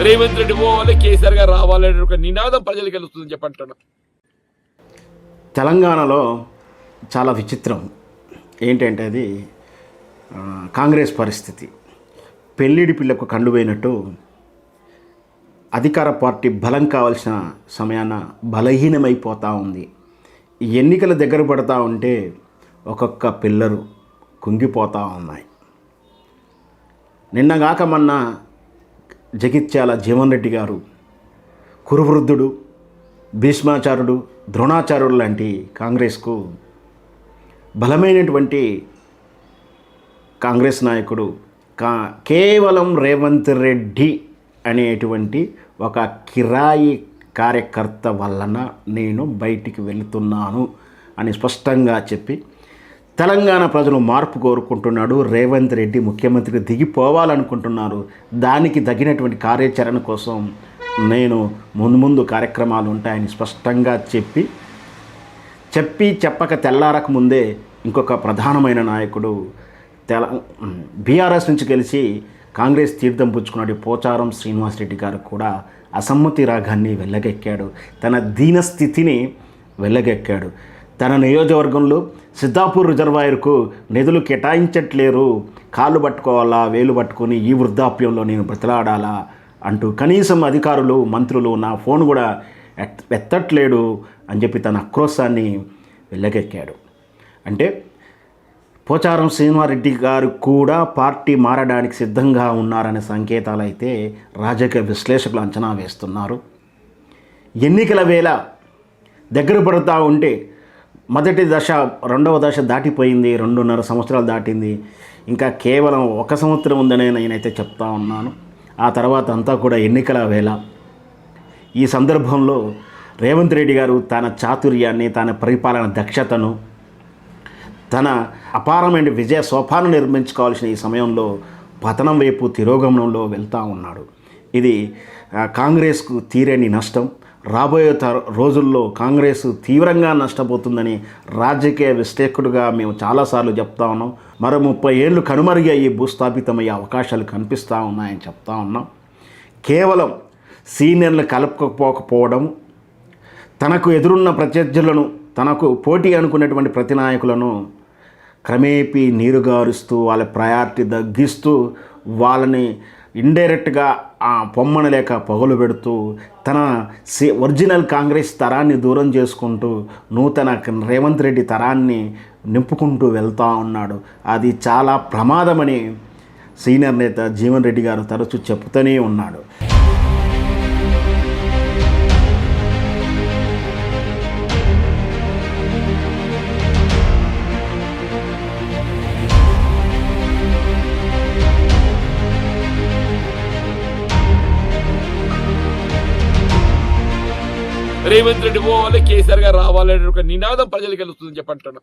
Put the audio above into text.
రేవంత్ రెడ్డి పోవాలి, కేసీఆర్ గారు రావాలనే ఒక నినాదం ప్రజలకు వెళ్తుందని చెప్పంటున్నా. తెలంగాణలో చాలా విచిత్రం ఏంటంటే అది కాంగ్రెస్ పరిస్థితి. పెళ్ళిడి పిల్లకు కండు పోయినట్టు అధికార పార్టీ బలం కావాల్సిన సమయాన బలహీనమైపోతూ ఉంది. ఎన్నికల దగ్గర పడతా ఉంటే ఒక్కొక్క పిల్లరు కుంగిపోతూ ఉన్నాయి. నిన్నగాక మొన్న జగిత్యాల జీవన్ రెడ్డి గారు కురువృద్ధుడు, భీష్మాచార్యుడు, ద్రోణాచార్యుడు లాంటి కాంగ్రెస్కు బలమైనటువంటి కాంగ్రెస్ నాయకుడు కేవలం రేవంత్ రెడ్డి అనేటువంటి ఒక కిరాయి కార్యకర్త వలన నేను బయటికి వెళుతున్నాను అని స్పష్టంగా చెప్పి తెలంగాణ ప్రజలు మార్పు కోరుకుంటున్నాడు. రేవంత్ రెడ్డి ముఖ్యమంత్రికి దిగిపోవాలనుకుంటున్నారు. దానికి తగినటువంటి కార్యాచరణ కోసం నేను ముందు కార్యక్రమాలు ఉంటాయని స్పష్టంగా చెప్పక తెల్లారక ముందే ఇంకొక ప్రధానమైన నాయకుడు బీఆర్ఎస్ నుంచి గెలిచి కాంగ్రెస్ తీర్థం పుచ్చుకున్నాడు పోచారం శ్రీనివాసరెడ్డి గారు కూడా అసమ్మతి రాగాన్ని వెళ్ళగెక్కాడు. తన దీనస్థితిని వెళ్ళగెక్కాడు. తన నియోజకవర్గంలో సిద్ధాపూర్ రిజర్వాయర్కు నిధులు కేటాయించట్లేరు, కాళ్ళు పట్టుకోవాలా, వేలు పట్టుకొని ఈ వృద్ధాప్యంలో నేను బ్రతలాడాలా అంటూ కనీసం అధికారులు, మంత్రులు నా ఫోన్ కూడా ఎత్తట్లేడు అని చెప్పి తన ఆక్రోశాన్ని వెళ్ళగెక్కాడు. అంటే పోచారం శ్రీనివాసరెడ్డి గారు కూడా పార్టీ మారడానికి సిద్ధంగా ఉన్నారనే సంకేతాలు అయితే రాజకీయ విశ్లేషకులు అంచనా వేస్తున్నారు. ఎన్నికల వేళ దగ్గర పడుతూ ఉంటే మొదటి దశ, రెండవ దశ దాటిపోయింది, 2.5 సంవత్సరాలు దాటింది. ఇంకా కేవలం 1 సంవత్సరం ఉందనే నేనైతే చెప్తా ఉన్నాను. ఆ తర్వాత అంతా కూడా ఎన్నికల వేళ. ఈ సందర్భంలో రేవంత్ రెడ్డి గారు తన చాతుర్యాన్ని, తన పరిపాలన దక్షతను, తన అపారమైన విజయ సోపాను నిర్మించుకోవాల్సిన ఈ సమయంలో పతనం వైపు తిరోగమనంలో వెళ్తూ ఉన్నాడు. ఇది కాంగ్రెస్కు తీరని నష్టం. రాబోయే రోజుల్లో కాంగ్రెస్ తీవ్రంగా నష్టపోతుందని రాజకీయ విశ్లేషకుడుగా మేము చాలాసార్లు చెప్తా ఉన్నాం. మరో 30 ఏళ్ళు కనుమరుగయ్యి భూస్థాపితమయ్యే అవకాశాలు కనిపిస్తూ ఉన్నాయని చెప్తా ఉన్నాం. కేవలం సీనియర్లు కలుపుకోకపోవడం, తనకు ఎదురున్న ప్రత్యర్థులను, తనకు పోటీ అనుకున్నటువంటి ప్రతి నాయకులను క్రమేపీ నీరుగారుస్తూ వాళ్ళ ప్రయారిటీ తగ్గిస్తూ వాళ్ళని ఇండైరెక్ట్గా పొమ్మన లేక పగులు పెడుతూ తన ఒరిజినల్ కాంగ్రెస్ తరాన్ని దూరం చేసుకుంటూ నూతన రేవంత్ రెడ్డి తరాన్ని నింపుకుంటూ వెళ్తూ ఉన్నాడు. అది చాలా ప్రమాదమని సీనియర్ నేత జీవన్ రెడ్డి గారు తరచూ చెప్తూనే ఉన్నాడు. రేవంత్ రెడ్డి పోవాలి, కేసీఆర్ గారు రావాలనే ఒక నినాదం ప్రజలకు వెళ్తుందని చెప్పంటున్నా.